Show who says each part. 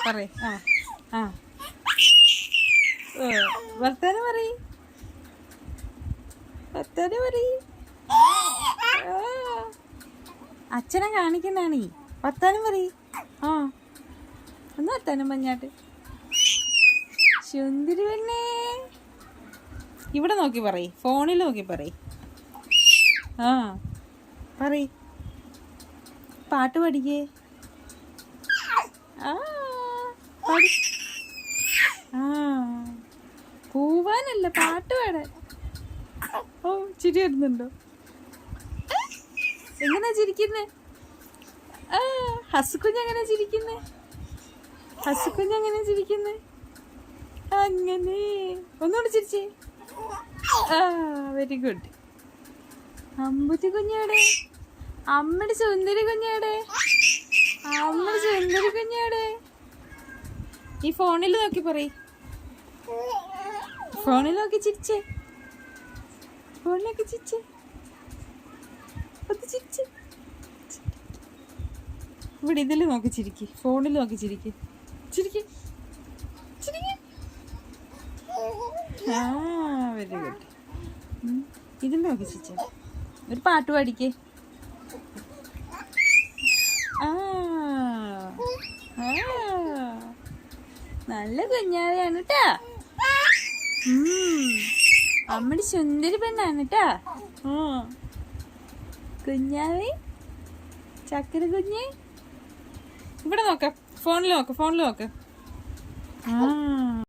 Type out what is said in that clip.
Speaker 1: പറയ് വർത്താനം പറയ് അച്ഛനെ കാണിക്കുന്നതാണ് വർത്താനം പറയ് ഒന്ന് വർത്താനം പറഞ്ഞാട്ട് സുന്ദരി പെണ്ണേ ഇവിടെ നോക്കി പറയ് ഫോണിൽ നോക്കി പറയ് പറയ് പാട്ട് പഠിക്കേ പൂവാനല്ല പാട്ട് പാടാൻ. ചിരി വരുന്നുണ്ടോ? എങ്ങനെയാ ചിരിക്കുന്നേ? ഹസുക്കുഞ്ഞ് എങ്ങനെ ചിരിക്കുന്നേ? ഹസുക്കുഞ്ഞ് എങ്ങനെ ചിരിക്കുന്നേ? അങ്ങനെ ഒന്നുകൂടി ചിരിച്ചേ. Very good. അമ്പുത്തി കുഞ്ഞാടെ, അമ്മയുടെ സുന്ദരി കുഞ്ഞാടെ, അമ്മയുടെ സുന്ദരി കുഞ്ഞാടെ. ഈ ഫോണിൽ നോക്കി പറയ്, ഫോണിൽ നോക്കി ചിരിച്ചേ, ഫോണിലൊക്കെ ചിരിച്ചേ, ചിരിച്ചേ. ഇവിടെ ഇതിൽ നോക്കി ചിരിക്ക്, ഫോണിൽ നോക്കി ചിരിക്ക്, ചിരിക്ക്, ചിരിക്ക്. Very good. ഇതിൽ നോക്കി ചിരിച്ചേ. ഒരു പാട്ട് പാടിക്കേ. നല്ല കുഞ്ഞാവയാണ് കേട്ടാ. അമ്മയുടെ സുന്ദരി പെണ്ണാണ് കേട്ടാ. കുഞ്ഞാവേ, ചക്കര കുഞ്ഞേ. ഇവിടെ നോക്ക, ഫോണിൽ നോക്ക്, ഫോണിൽ നോക്ക്.